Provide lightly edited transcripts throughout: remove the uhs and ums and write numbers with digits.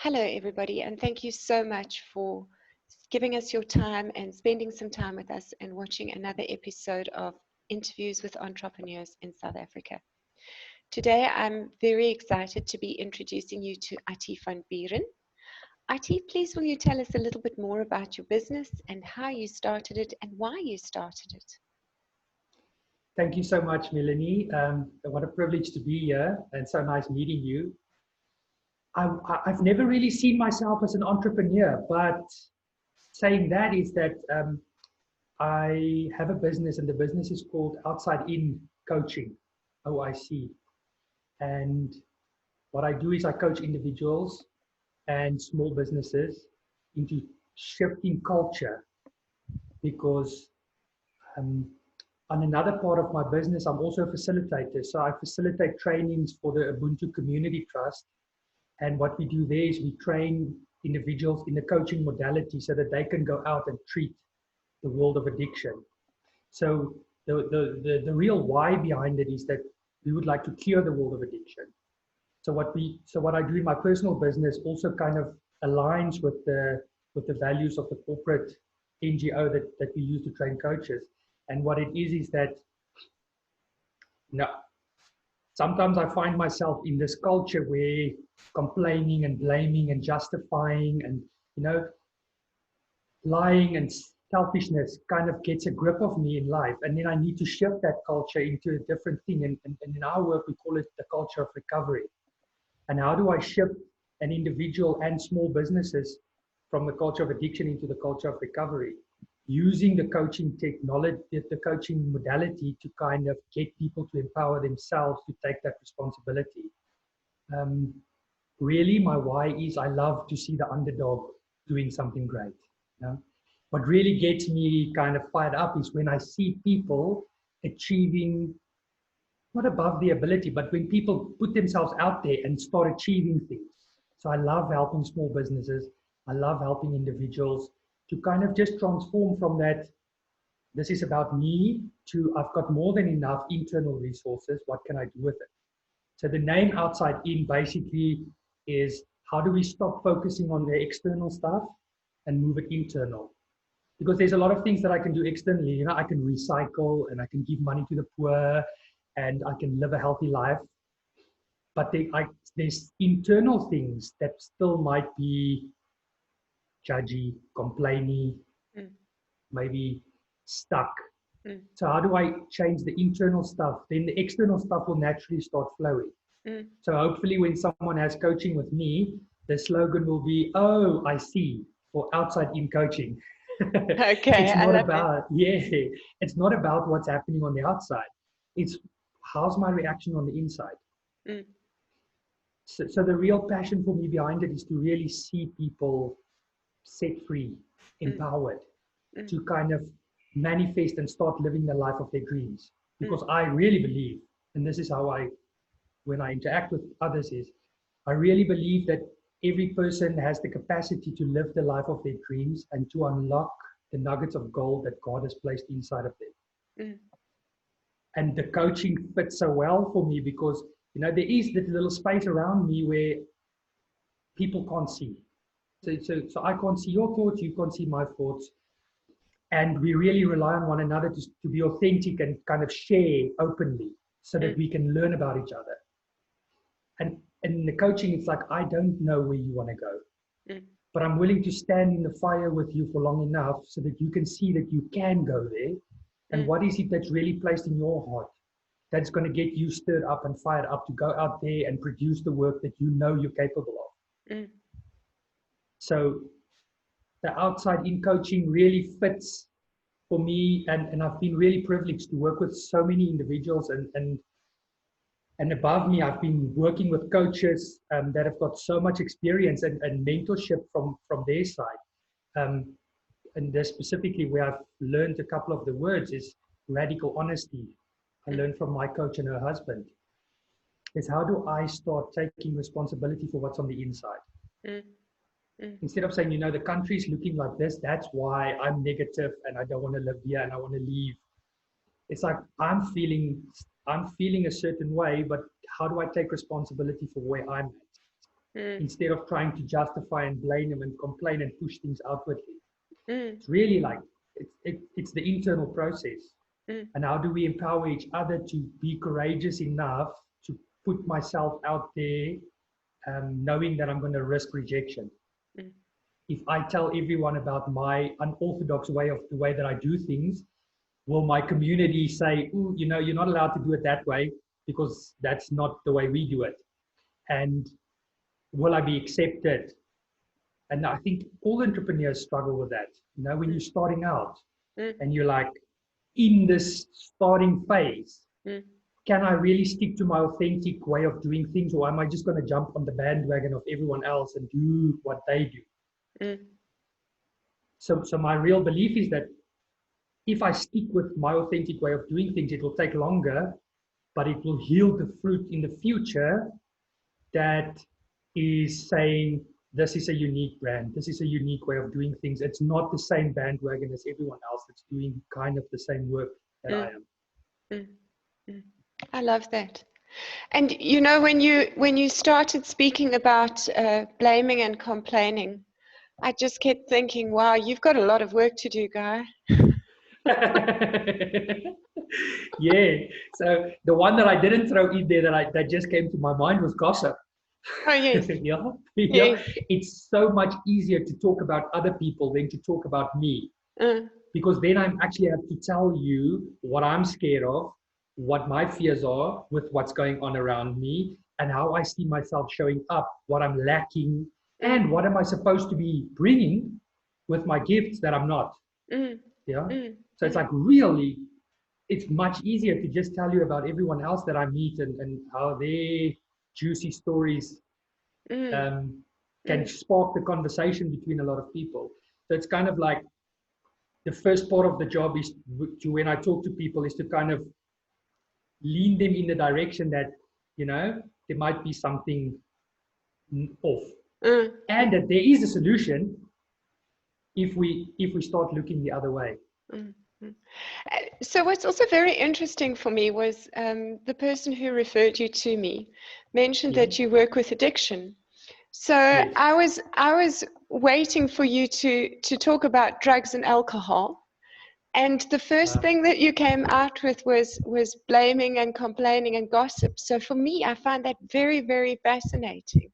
Hello, everybody, and thank you so much for giving us your time and spending some time with us and watching another episode of Interviews with Entrepreneurs in South Africa. Today, I'm very excited to be introducing you to Attie van Buuren. Attie, please will you tell us a little bit more about your business and how you started it and why you started it? Thank you so much, Melanie. What a privilege to be here, and so nice meeting you. I've never really seen myself as an entrepreneur, but saying that is that I have a business, and the business is called Outside In Coaching, OIC. And what I do is I coach individuals and small businesses into shifting culture, because on another part of my business, I'm also a facilitator. So I facilitate trainings for the Ubuntu Community Trust. And what we do there is we train individuals in the coaching modality so that they can go out and treat the world of addiction. So the real why behind it is that we would like to cure the world of addiction. So what I do in my personal business also kind of aligns with the values of the corporate NGO that we use to train coaches. And what it is that sometimes I find myself in this culture where complaining and blaming and justifying and, lying and selfishness kind of gets a grip of me in life. And then I need to shift that culture into a different thing. And in our work, we call it the culture of recovery. And how do I shift an individual and small businesses from the culture of addiction into the culture of recovery? Using the coaching technology, the coaching modality to kind of get people to empower themselves to take that responsibility. Really, my why is I love to see the underdog doing something great. What really gets me kind of fired up is when I see people achieving, not above the ability, but when people put themselves out there and start achieving things. So I love helping small businesses. I love helping individuals to kind of just transform from that, this is about me, to I've got more than enough internal resources, what can I do with it? So the name Outside In basically is, how do we stop focusing on the external stuff and move it internal? Because there's a lot of things that I can do externally. I can recycle and I can give money to the poor and I can live a healthy life. But there's internal things that still might be judgy, complainy, maybe stuck. So how do I change the internal stuff? Then the external stuff will naturally start flowing. So hopefully when someone has coaching with me, the slogan will be, oh, I see, for Outside In Coaching. Okay, It's not about, it's not about what's happening on the outside. It's how's my reaction on the inside. So the real passion for me behind it is to really see people set free, empowered, to kind of manifest and start living the life of their dreams. Because I really believe, and this is how when I interact with others, is I really believe that every person has the capacity to live the life of their dreams and to unlock the nuggets of gold that God has placed inside of them. And the coaching fits so well for me because, there is that little space around me where people can't see. So I can't see your thoughts, you can't see my thoughts. And we really rely on one another to be authentic and kind of share openly so that we can learn about each other. And in the coaching, it's like, I don't know where you want to go, but I'm willing to stand in the fire with you for long enough so that you can see that you can go there. And what is it that's really placed in your heart that's going to get you stirred up and fired up to go out there and produce the work that you know you're capable of. So the Outside In Coaching really fits for me, and I've been really privileged to work with so many individuals, and above me, I've been working with coaches that have got so much experience and mentorship from their side. And there specifically where I've learned a couple of the words is radical honesty. I learned from my coach and her husband. Is how do I start taking responsibility for what's on the inside? Instead of saying, the country's looking like this, that's why I'm negative and I don't want to live here and I want to leave. It's like, I'm feeling a certain way, but how do I take responsibility for where I'm at? instead of trying to justify and blame them and complain and push things outwardly. It's really like it's the internal process. And how do we empower each other to be courageous enough to put myself out there, knowing that I'm going to risk rejection? If I tell everyone about my unorthodox way of the way that I do things, will my community say, "Ooh, you know, you're not allowed to do it that way because that's not the way we do it"? And will I be accepted? And I think all entrepreneurs struggle with that. You know, when you're starting out and you're like in this starting phase, can I really stick to my authentic way of doing things, or am I just going to jump on the bandwagon of everyone else and do what they do? So my real belief is that if I stick with my authentic way of doing things, it will take longer, but it will yield the fruit in the future that is saying, this is a unique brand. This is a unique way of doing things. It's not the same bandwagon as everyone else that's doing kind of the same work that I am. I love that. And you know, when you started speaking about blaming and complaining, I just kept thinking, wow, you've got a lot of work to do, Guy. Yeah. So the one that I didn't throw in there that just came to my mind was gossip. Oh, yes. Yeah. Yes. It's so much easier to talk about other people than to talk about me. Because then I actually have to tell you what I'm scared of, what my fears are with what's going on around me, and how I see myself showing up, what I'm lacking, and what am I supposed to be bringing with my gifts that I'm not. Yeah. So it's like really, it's much easier to just tell you about everyone else that I meet and how their juicy stories can spark the conversation between a lot of people. So it's kind of like the first part of the job is to, when I talk to people, is to kind of lean them in the direction that, you know, there might be something off, and that there is a solution if we start looking the other way. So what's also very interesting for me was the person who referred you to me mentioned that you work with addiction. So Yes. I was waiting for you to talk about drugs and alcohol. And the first thing that you came out with was blaming and complaining and gossip. So for me, I find that very, very fascinating.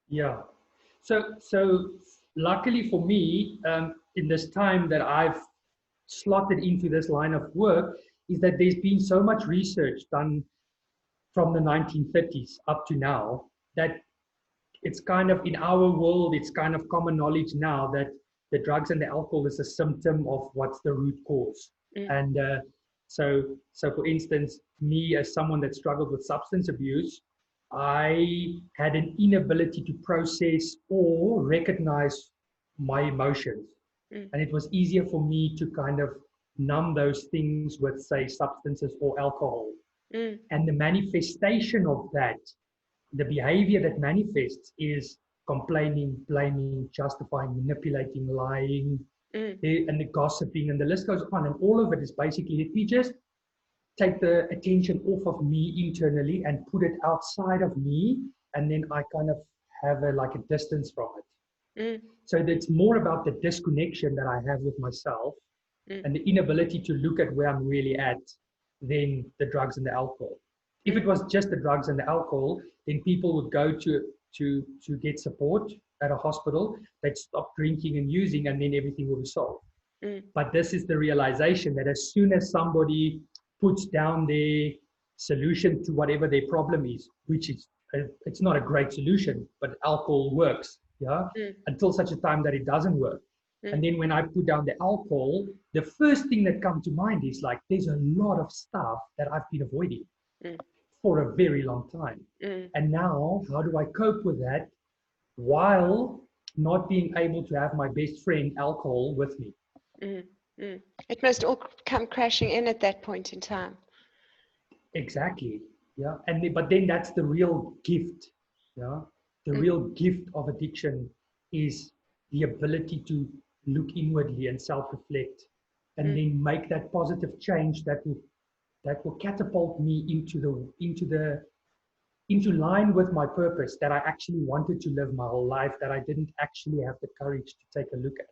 Yeah. So luckily for me, in this time that I've slotted into this line of work, is that there's been so much research done from the 1930s up to now that it's kind of in our world, it's kind of common knowledge now that the drugs and the alcohol is a symptom of what's the root cause. And so for instance, me as someone that struggled with substance abuse, I had an inability to process or recognize my emotions. And it was easier for me to kind of numb those things with, say, substances or alcohol. And the manifestation of that, the behavior that manifests, is complaining, blaming, justifying, manipulating, lying, and the gossiping, and the list goes on. And all of it is basically, let me just take the attention off of me internally and put it outside of me, and then I kind of have like a distance from it. So it's more about the disconnection that I have with myself and the inability to look at where I'm really at than the drugs and the alcohol. If it was just the drugs and the alcohol, then people would go to get support at a hospital, they'd stop drinking and using, and then everything will be solved. But this is the realization that as soon as somebody puts down their solution to whatever their problem is, which is, it's not a great solution, but alcohol works, until such a time that it doesn't work. And then when I put down the alcohol, the first thing that comes to mind is like, there's a lot of stuff that I've been avoiding for a very long time. And now, how do I cope with that while not being able to have my best friend alcohol with me? It must all come crashing in at that point in time. Exactly. Yeah. But then that's the real gift. Yeah. The real gift of addiction is the ability to look inwardly and self-reflect, and then make that positive change that will catapult me into the into line with my purpose that I actually wanted to live my whole life, that I didn't actually have the courage to take a look at.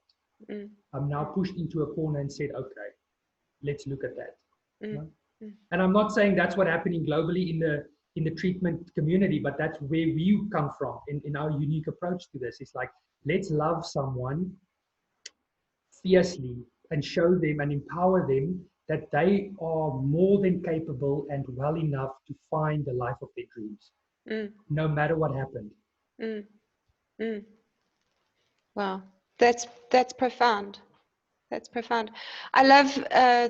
I'm now pushed into a corner and said, okay, let's look at that. And I'm not saying that's what's happening globally in the treatment community, but that's where we come from in our unique approach to this. It's like, let's love someone fiercely and show them and empower them that they are more than capable and well enough to find the life of their dreams, no matter what happened. Wow, that's profound. That's profound. I love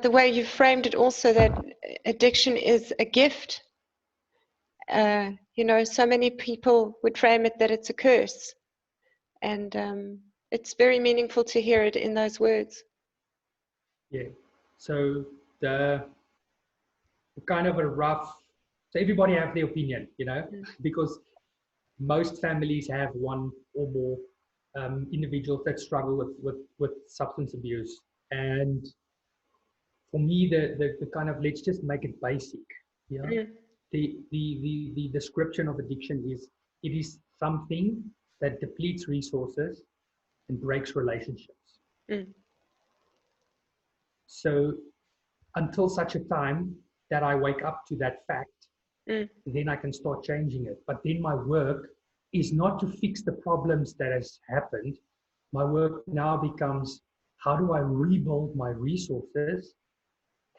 the way you framed it also, that addiction is a gift. You know, so many people would frame it that it's a curse. And it's very meaningful to hear it in those words. Yeah. So the kind of a rough, so everybody have their opinion, you know, because most families have one or more individuals that struggle with substance abuse. And for me, the kind of, let's just make it basic. Yeah. The description of addiction is, it is something that depletes resources and breaks relationships. So until such a time that I wake up to that fact, then I can start changing it. But then my work is not to fix the problems that has happened. My work now becomes, how do I rebuild my resources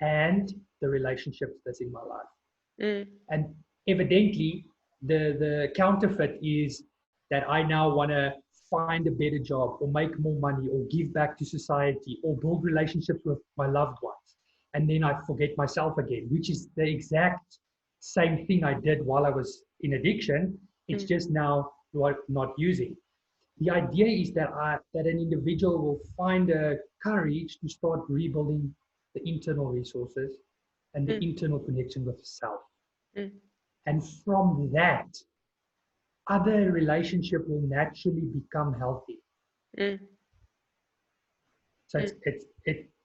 and the relationships that's in my life? And evidently, the counterfeit is that I now want to find a better job or make more money or give back to society or build relationships with my loved ones. And then I forget myself again, which is the exact same thing I did while I was in addiction. It's just now not using. The idea is that that an individual will find a courage to start rebuilding the internal resources and the internal connection with self. And from that, other relationship will naturally become healthy. So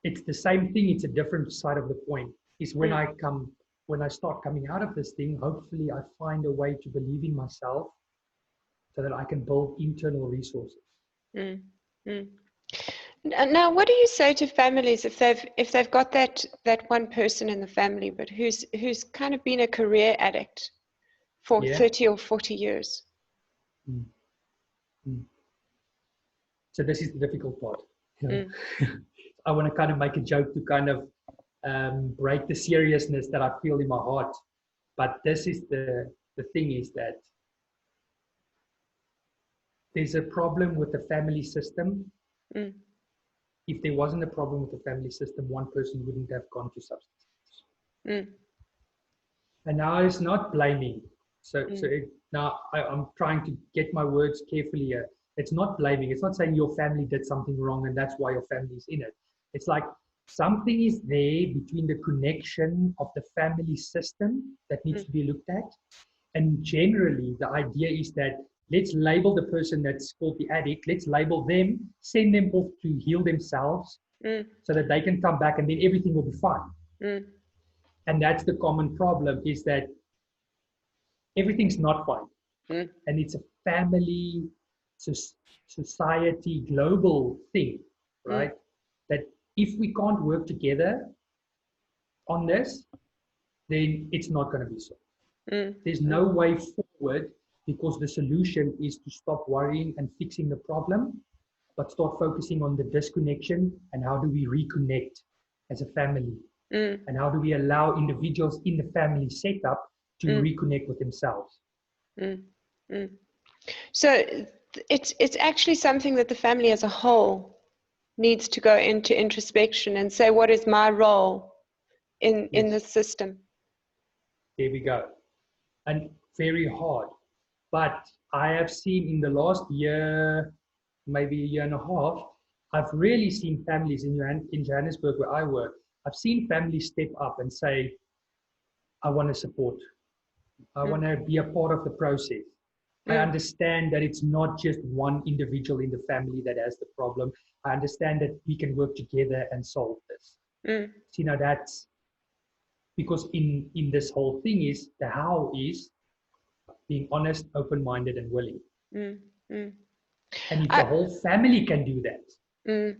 it's the same thing. It's a different side of the coin. Is when I start coming out of this thing, hopefully I find a way to believe in myself so that I can build internal resources. Now, what do you say to families if they've got that one person in the family, but who's kind of been a career addict for 30 or 40 years? So this is the difficult part. I want to kind of make a joke to kind of break the seriousness that I feel in my heart. But this is the thing is that there's a problem with the family system. If there wasn't a problem with the family system, one person wouldn't have gone to substance. And now it's not blaming. Now I'm trying to get my words carefully here. It's not blaming. It's not saying your family did something wrong and that's why your family is in it. It's like something is there between the connection of the family system that needs to be looked at. And generally, the idea is that let's label the person that's called the addict. Let's label them, send them off to heal themselves so that they can come back and then everything will be fine. And that's the common problem, is that everything's not fine. And it's a family, society, global thing, right? That if we can't work together on this, then it's not going to be solved. There's no way forward, because the solution is to stop worrying and fixing the problem, but start focusing on the disconnection and how do we reconnect as a family, and how do we allow individuals in the family setup to reconnect with themselves. So it's actually something that the family as a whole needs to go into introspection and say, what is my role in this system? There we go. And very hard. But I have seen in the last year, maybe a year and a half, I've really seen families in Johannesburg where I work, I've seen families step up and say, I want to support. I want to be a part of the process. I understand that it's not just one individual in the family that has the problem. I understand that we can work together and solve this. So, you know, that's because in this whole thing is the how is being honest, open-minded, and willing. Mm, mm. And if the whole family can do that, mm,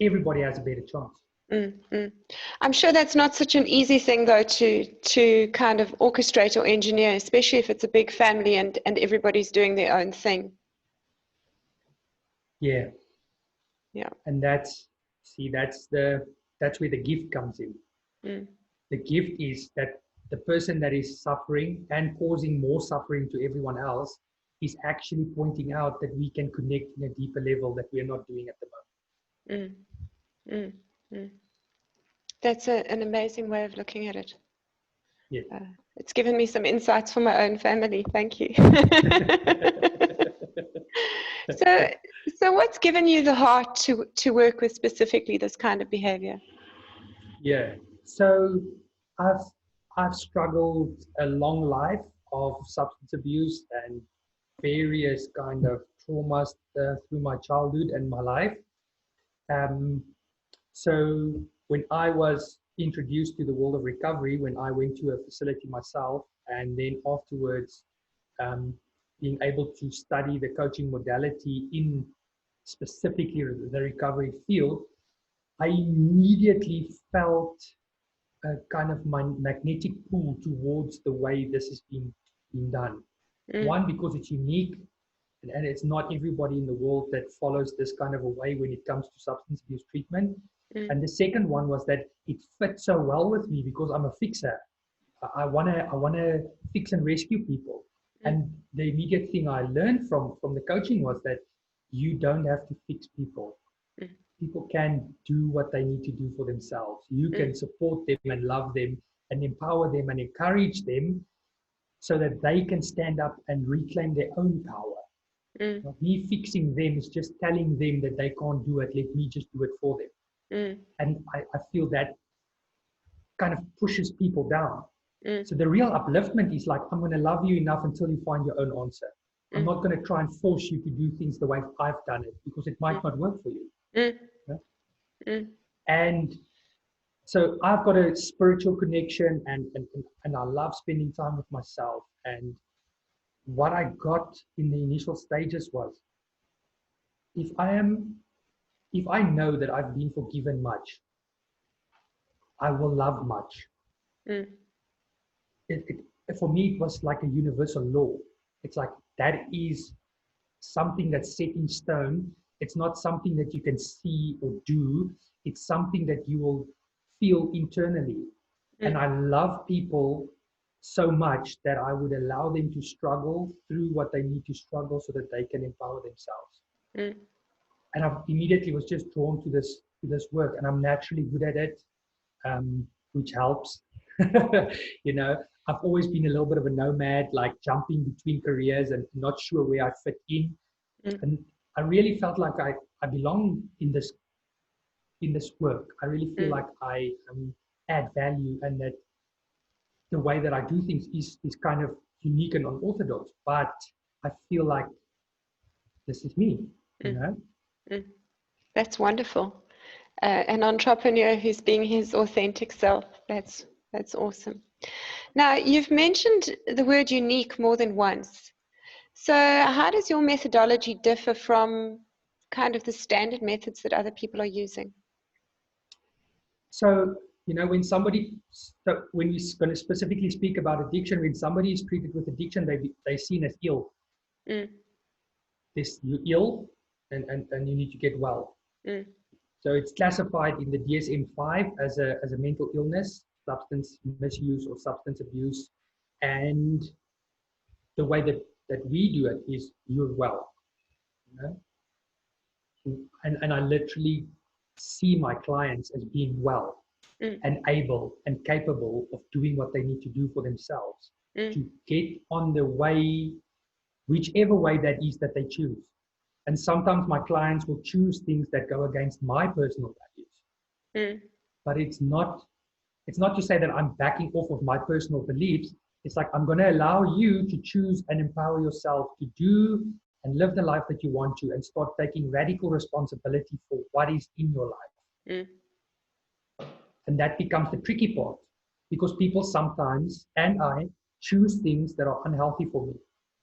everybody has a better chance. mm. I'm sure that's not such an easy thing, though, to kind of orchestrate or engineer, especially if it's a big family and everybody's doing their own thing. Yeah. Yeah. And that's where the gift comes in. Mm. The gift is that the person that is suffering and causing more suffering to everyone else is actually pointing out that we can connect in a deeper level that we are not doing at the moment. That's an amazing way of looking at it. Yeah. It's given me some insights for my own family. Thank you. So what's given you the heart to work with specifically this kind of behavior? Yeah. So I've struggled a long life of substance abuse and various kind of traumas through my childhood and my life. So when I was introduced to the world of recovery, when I went to a facility myself, and then afterwards being able to study the coaching modality in specifically the recovery field, I immediately felt a kind of magnetic pull towards the way this is being done. One, because it's unique, and it's not everybody in the world that follows this kind of a way when it comes to substance abuse treatment. And the second one was that it fits so well with me because I'm a fixer. I wanna fix and rescue people. And the immediate thing I learned from the coaching was that you don't have to fix people. People can do what they need to do for themselves. You can support them and love them and empower them and encourage them so that they can stand up and reclaim their own power. Me fixing them is just telling them that they can't do it. Let me just do it for them. And I feel that kind of pushes people down. So the real upliftment is like, I'm going to love you enough until you find your own answer. I'm not going to try and force you to do things the way I've done it because it might not work for you. And so I've got a spiritual connection and I love spending time with myself. And what I got in the initial stages was, if I know that I've been forgiven much, I will love much. For me, it was like a universal law. It's like that is something that's set in stone. It's not something that you can see or do. It's something that you will feel internally. And I love people so much that I would allow them to struggle through what they need to struggle so that they can empower themselves. And I immediately was just drawn to this work, and I'm naturally good at it, which helps. You know, I've always been a little bit of a nomad, like jumping between careers and not sure where I fit in. And I really felt like I belong in this work. I really feel like I add value, and that the way that I do things is kind of unique and unorthodox. But I feel like this is me, you know? That's wonderful. An entrepreneur who's being his authentic self. That's awesome. Now, you've mentioned the word unique more than once. So how does your methodology differ from kind of the standard methods that other people are using? So, you know, when we're going to specifically speak about addiction, when somebody is treated with addiction, they're seen as ill. You're ill and you need to get well. So it's classified in the DSM-5 as a mental illness, substance misuse or substance abuse. And the way that we do it is you're well. You know? And I literally see my clients as being well and able and capable of doing what they need to do for themselves to get on the way, whichever way that is that they choose. And sometimes my clients will choose things that go against my personal values. But it's not to say that I'm backing off of my personal beliefs. It's like, I'm going to allow you to choose and empower yourself to do and live the life that you want to, and start taking radical responsibility for what is in your life. And that becomes the tricky part, because people sometimes, and I, choose things that are unhealthy for me.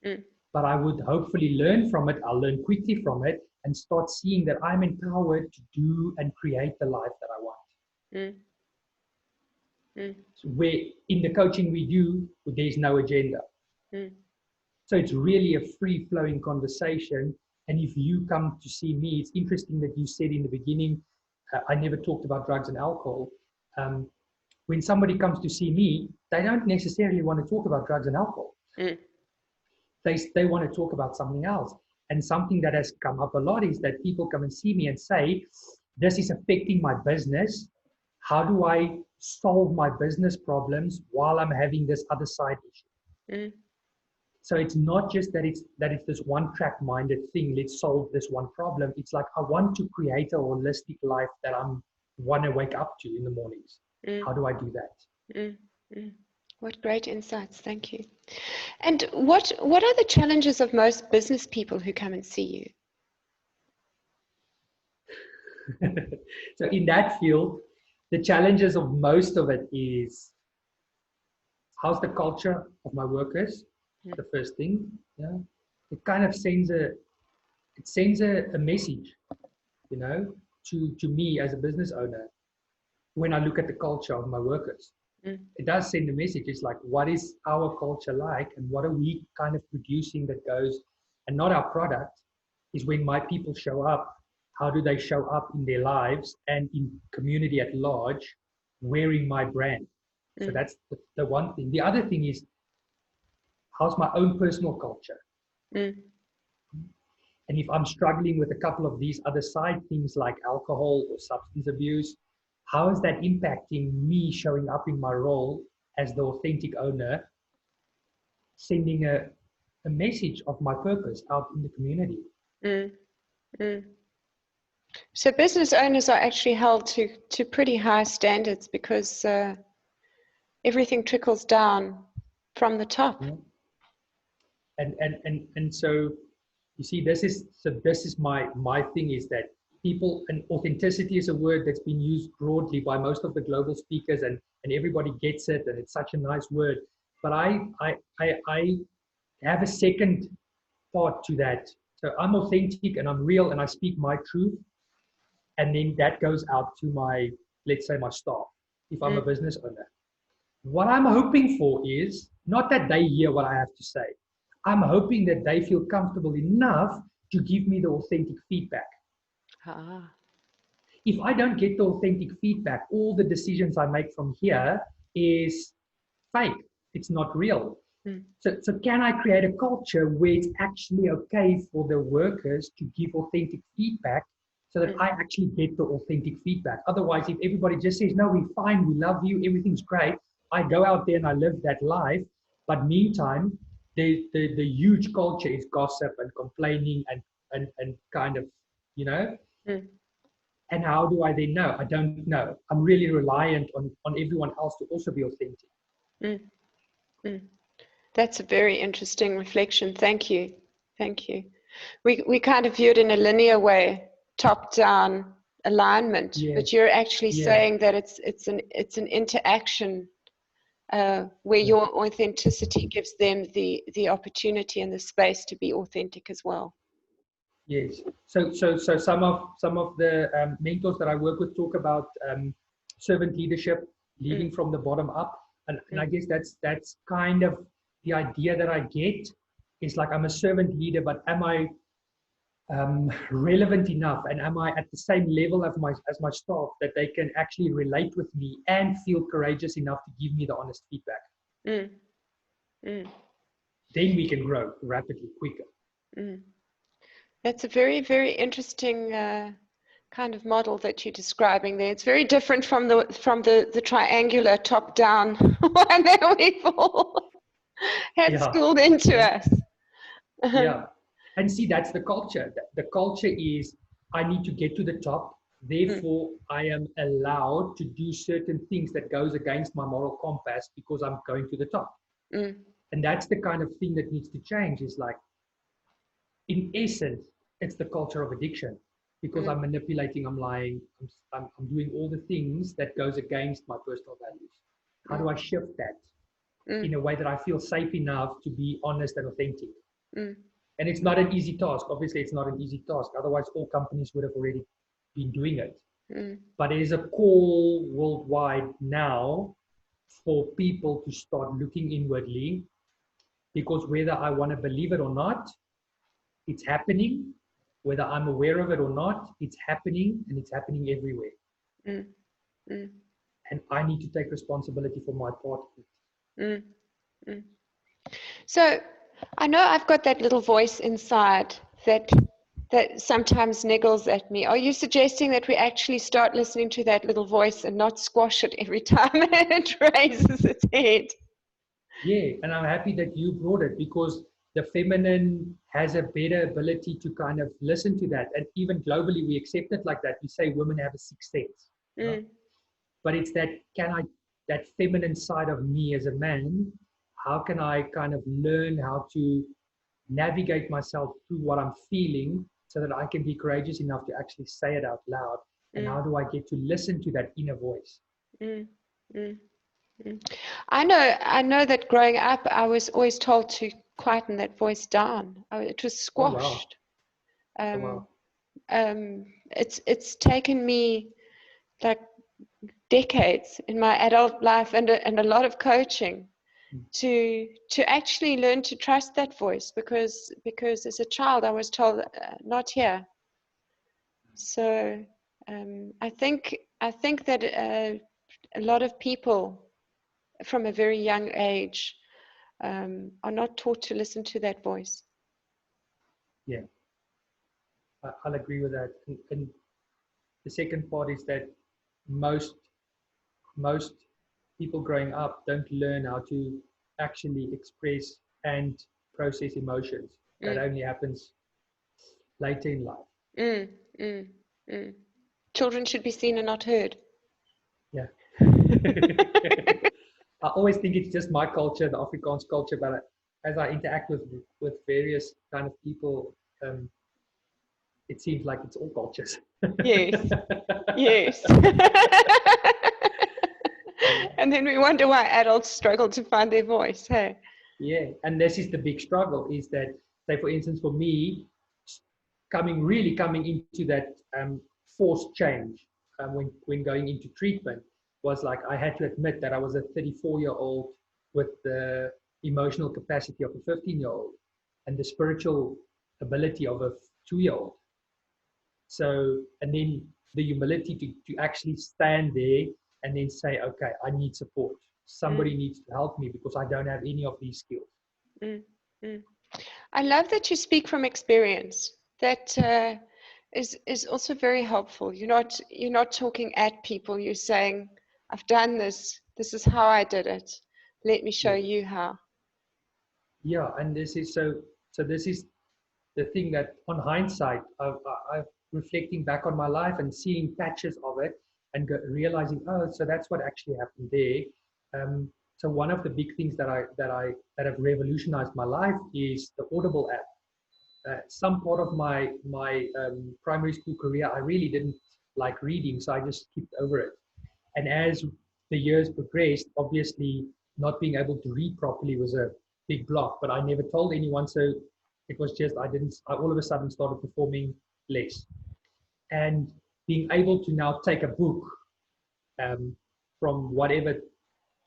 Mm. But I would hopefully learn from it. I'll learn quickly from it and start seeing that I'm empowered to do and create the life that I want. Mm. Mm. So where in the coaching we do, there's no agenda. Mm. So it's really a free-flowing conversation. And if you come to see me, it's interesting that you said in the beginning, I never talked about drugs and alcohol. When somebody comes to see me, they don't necessarily want to talk about drugs and alcohol. Mm. They want to talk about something else. And something that has come up a lot is that people come and see me and say, this is affecting my business. How do I solve my business problems while I'm having this other side issue? Mm. So it's not just that it's this one-track minded thing. Let's solve this one problem. It's like I want to create a holistic life that I want to wake up to in the mornings. Mm. How do I do that? Mm. Mm. What great insights! Thank you. And what are the challenges of most business people who come and see you? So in that field, the challenges of most of it is how's the culture of my workers. Mm. The first thing, yeah, it kind of sends a message, you know, to me as a business owner when I look at the culture of my workers. Mm. It does send a message. It's like, what is our culture like, and what are we kind of producing that goes, and not our product, is when my people show up, how do they show up in their lives and in community at large wearing my brand? So that's the one thing. The other thing is, how's my own personal culture? Mm. And if I'm struggling with a couple of these other side things like alcohol or substance abuse, how is that impacting me showing up in my role as the authentic owner, sending a message of my purpose out in the community? Mm. Mm. So business owners are actually held to pretty high standards because everything trickles down from the top. Yeah. And so you see, this is my thing, is that people, and authenticity is a word that's been used broadly by most of the global speakers, and everybody gets it, and it's such a nice word. But I have a second part to that. So I'm authentic and I'm real and I speak my truth. And then that goes out to my, let's say, my staff, if I'm a business owner. What I'm hoping for is not that they hear what I have to say. I'm hoping that they feel comfortable enough to give me the authentic feedback. Ah. If I don't get the authentic feedback, all the decisions I make from here is fake. It's not real. So can I create a culture where it's actually okay for the workers to give authentic feedback so that I actually get the authentic feedback? Otherwise, if everybody just says, no, we're fine, we love you, everything's great, I go out there and I live that life. But meantime, the huge culture is gossip and complaining and kind of, you know. And how do I then know? I don't know. I'm really reliant on everyone else to also be authentic. That's a very interesting reflection. Thank you. Thank you. We kind of view it in a linear way, top-down alignment, but you're actually saying that it's an interaction where your authenticity gives them the opportunity and the space to be authentic as well. Yes. So some of the mentors that I work with talk about servant leadership, leading from the bottom up, and I guess that's kind of the idea that I get. Is like, I'm a servant leader, but am I relevant enough, and am I at the same level as my staff that they can actually relate with me and feel courageous enough to give me the honest feedback? Then we can grow rapidly, quicker. That's a very, very interesting kind of model that you're describing there. It's very different from the triangular top-down one that we've all had schooled into us. Yeah. And see, that's the culture. The culture is, I need to get to the top. Therefore, I am allowed to do certain things that goes against my moral compass because I'm going to the top. And that's the kind of thing that needs to change. Is like, in essence, it's the culture of addiction, because I'm manipulating, I'm lying, I'm doing all the things that goes against my personal values. How do I shift that? in a way that I feel safe enough to be honest and authentic. Mm. And it's not an easy task. Obviously, it's not an easy task. Otherwise, all companies would have already been doing it. Mm. But there is a call worldwide now for people to start looking inwardly, because whether I want to believe it or not, it's happening. Whether I'm aware of it or not, it's happening, and it's happening everywhere. Mm. Mm. And I need to take responsibility for my part of it. Mm. Mm. So I know I've got that little voice inside that sometimes niggles at me. Are you suggesting that we actually start listening to that little voice and not squash it every time it raises its head? Yeah, and I'm happy that you brought it, because the feminine has a better ability to kind of listen to that. And even globally, we accept it like that. We say women have a sixth sense. You know? But it's that, that feminine side of me as a man, how can I kind of learn how to navigate myself through what I'm feeling so that I can be courageous enough to actually say it out loud? And how do I get to listen to that inner voice? Mm. Mm. Mm. I know that growing up, I was always told to quieten that voice down. It was squashed. Oh, wow. It's taken me like decades in my adult life and a lot of coaching to actually learn to trust that voice, because as a child I was told not here. So I think that a lot of people from a very young age are not taught to listen to that voice. Yeah, I'll agree with that. And the second part is that most people growing up don't learn how to actually express and process emotions. That only happens later in life. Mm, mm, mm. Children should be seen and not heard. Yeah. I always think it's just my culture, the Afrikaans culture, but as I interact with various kind of people, it seems like it's all cultures. Yes. Yes. And then we wonder why adults struggle to find their voice, hey? Yeah, and this is the big struggle, is that, say, for instance, for me, coming into that forced change when going into treatment was like, I had to admit that I was a 34-year-old with the emotional capacity of a 15-year-old and the spiritual ability of a 2-year-old. So, and then the humility to actually stand there and then say, okay, I need support. Somebody needs to help me because I don't have any of these skills. I love that you speak from experience. That is also very helpful. You're not talking at people. You're saying, I've done this. This is how I did it. Let me show you how. Yeah, and this is so this is the thing that on hindsight, I've reflecting back on my life and seeing patches of it and realizing, oh, so that's what actually happened there. So one of the big things that have revolutionized my life is the Audible app. Some part of my primary school career, I really didn't like reading, so I just skipped over it. And as the years progressed, obviously not being able to read properly was a big block, but I never told anyone. So it was just, I all of a sudden started performing less. And being able to now take a book from whatever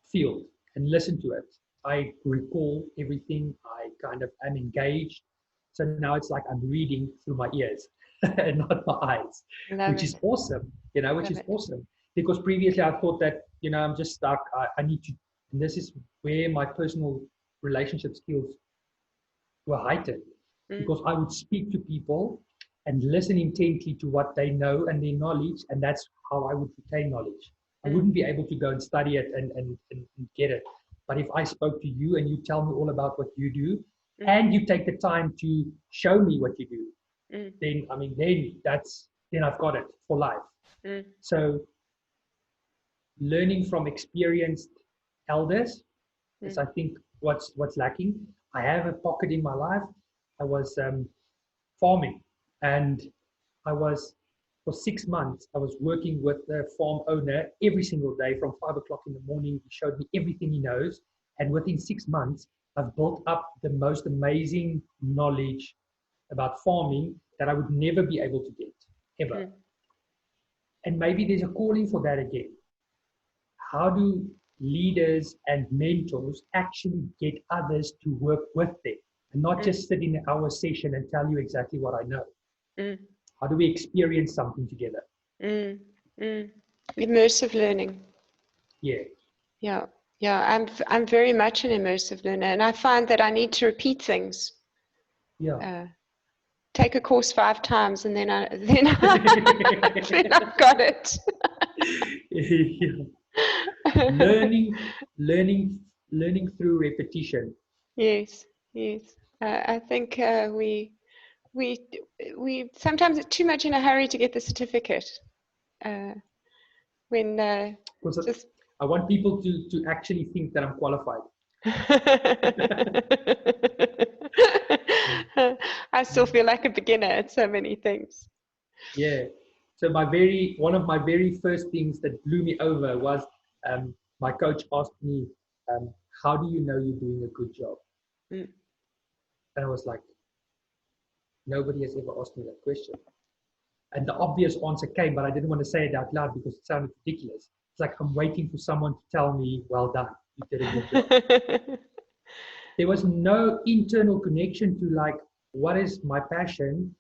field and listen to it, I recall everything. I kind of am engaged. So now it's like I'm reading through my ears and not my eyes, which is awesome, which is awesome. Because previously I thought that, I'm just stuck. I need to, and this is where my personal relationship skills were heightened, because I would speak to people and listen intently to what they know and their knowledge, and that's how I would retain knowledge. I wouldn't be able to go and study it and get it. But if I spoke to you and you tell me all about what you do, and you take the time to show me what you do, then then I've got it for life. So learning from experienced elders is, I think, what's lacking. I have a pocket in my life. I was farming, and for 6 months, I was working with the farm owner every single day from 5 o'clock in the morning. He showed me everything he knows, And within 6 months, I've built up the most amazing knowledge about farming that I would never be able to get, ever. And maybe there's a calling for that again. How do leaders and mentors actually get others to work with them and not just sit in our session and tell you exactly what I know? How do we experience something together? Immersive learning. Yeah. I'm very much an immersive learner, and I find that I need to repeat things. Take a course 5 times, and then then I've got it. Learning through repetition. Yes. I think we sometimes too much in a hurry to get the certificate. I want people to actually think that I'm qualified. I still feel like a beginner at so many things. Yeah. So one of my very first things that blew me over was my coach asked me, how do you know you're doing a good job? And I was like, nobody has ever asked me that question. And the obvious answer came, but I didn't want to say it out loud because it sounded ridiculous. It's like I'm waiting for someone to tell me, well done, you did a good job. There was no internal connection to like, what is my passion?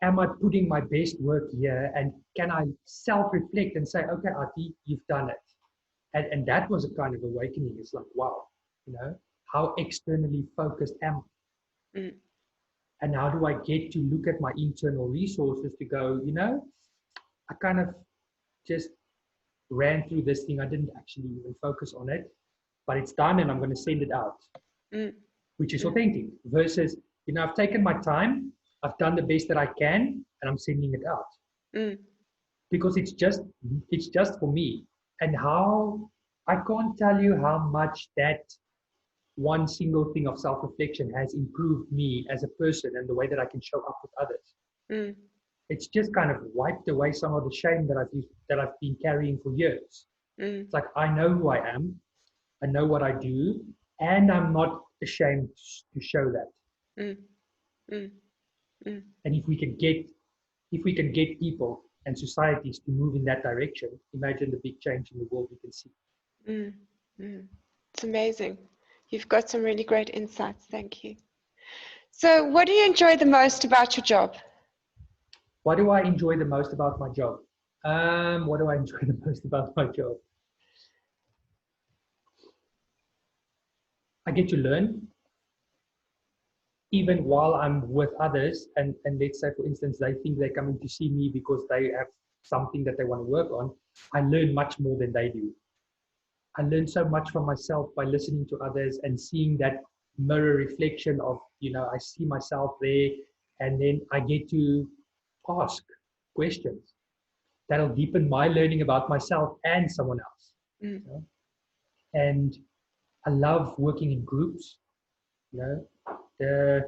Am I putting my best work here? And can I self-reflect and say, okay, Attie, you've done it. And that was a kind of awakening. It's like, wow, how externally focused am I? And how do I get to look at my internal resources to go, I kind of just ran through this thing. I didn't actually even focus on it, but it's done and I'm going to send it out, which is authentic versus, I've taken my time, I've done the best that I can, and I'm sending it out because it's just for me. And I can't tell you how much that one single thing of self-reflection has improved me as a person and the way that I can show up with others. It's just kind of wiped away some of the shame that I've been carrying for years. It's like, I know who I am, I know what I do, and I'm not ashamed to show that. And if we can get people and societies to move in that direction, imagine the big change in the world we can see. It's amazing. You've got some really great insights. Thank you. So what do you enjoy the most about your job? What do I enjoy the most about my job? What do I enjoy the most about my job? I get to learn. Even while I'm with others, and let's say, for instance, they think they're coming to see me because they have something that they want to work on, I learn much more than they do. I learn so much from myself by listening to others and seeing that mirror reflection of, I see myself there, and then I get to ask questions that'll deepen my learning about myself and someone else. And I love working in groups. The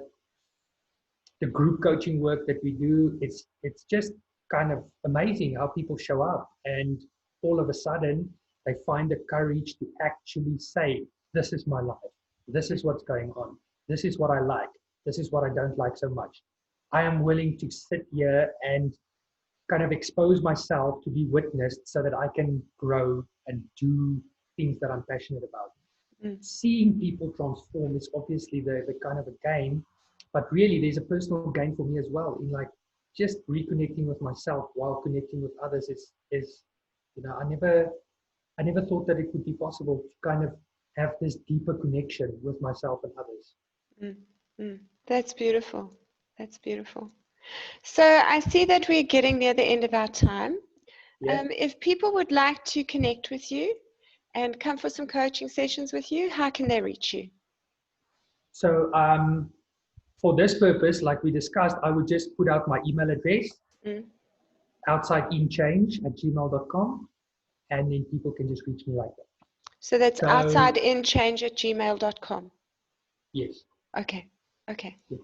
group coaching work that we do, it's just kind of amazing how people show up and all of a sudden they find the courage to actually say, this is my life, this is what's going on, this is what I like, this is what I don't like so much. I am willing to sit here and kind of expose myself to be witnessed so that I can grow and do things that I'm passionate about. Seeing people transform is obviously the kind of a game, but really there's a personal gain for me as well in like just reconnecting with myself while connecting with others is I never thought that it would be possible to kind of have this deeper connection with myself and others. That's beautiful. That's beautiful. So I see that we're getting near the end of our time. If people would like to connect with you and come for some coaching sessions with you, how can they reach you? So for this purpose, like we discussed, I would just put out my email address, outsideinchange@gmail.com, and then people can just reach me like that. So that's outsideinchange@gmail.com. Yes. Okay. Yeah.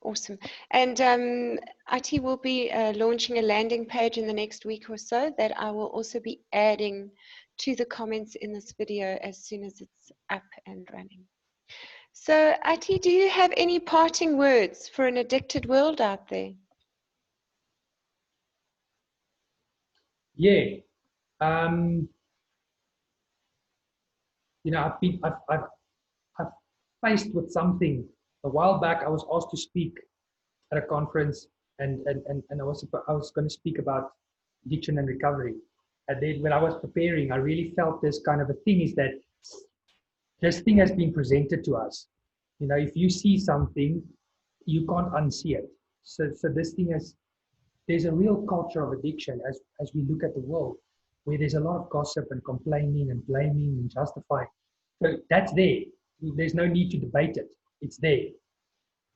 Awesome. And Attie will be launching a landing page in the next week or so that I will also be adding to the comments in this video as soon as it's up and running. So, Attie, do you have any parting words for an addicted world out there? Yeah. You know, I've faced with something. A while back, I was asked to speak at a conference, and I was going to speak about addiction and recovery. And then when I was preparing, I really felt this kind of a thing is that this thing has been presented to us. You know, if you see something, you can't unsee it. So this thing there's a real culture of addiction as we look at the world, where there's a lot of gossip and complaining and blaming and justifying. So that's there. There's no need to debate it. It's there.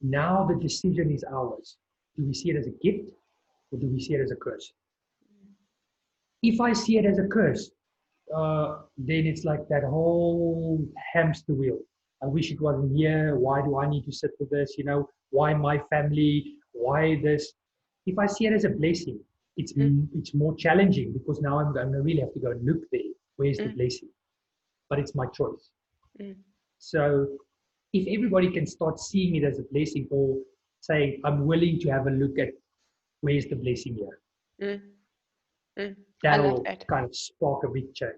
Now the decision is ours. Do we see it as a gift or do we see it as a curse? If I see it as a curse, then it's like that whole hamster wheel. I wish it wasn't here. Why do I need to sit with this? You know, why my family? Why this? If I see it as a blessing, it's more challenging because now I'm going to really have to go and look there. Where's the blessing? But it's my choice. So if everybody can start seeing it as a blessing or saying, I'm willing to have a look at where's the blessing here. That'll kind of spark a big change.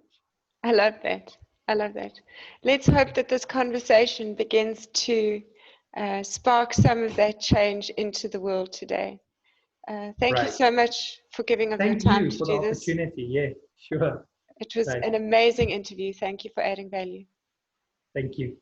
I love that. I love that. Let's hope that this conversation begins to spark some of that change into the world today. Thank you so much for giving of your time to do this. Thank you for the opportunity. Yeah, sure. It was an amazing interview. Thank you for adding value. Thank you.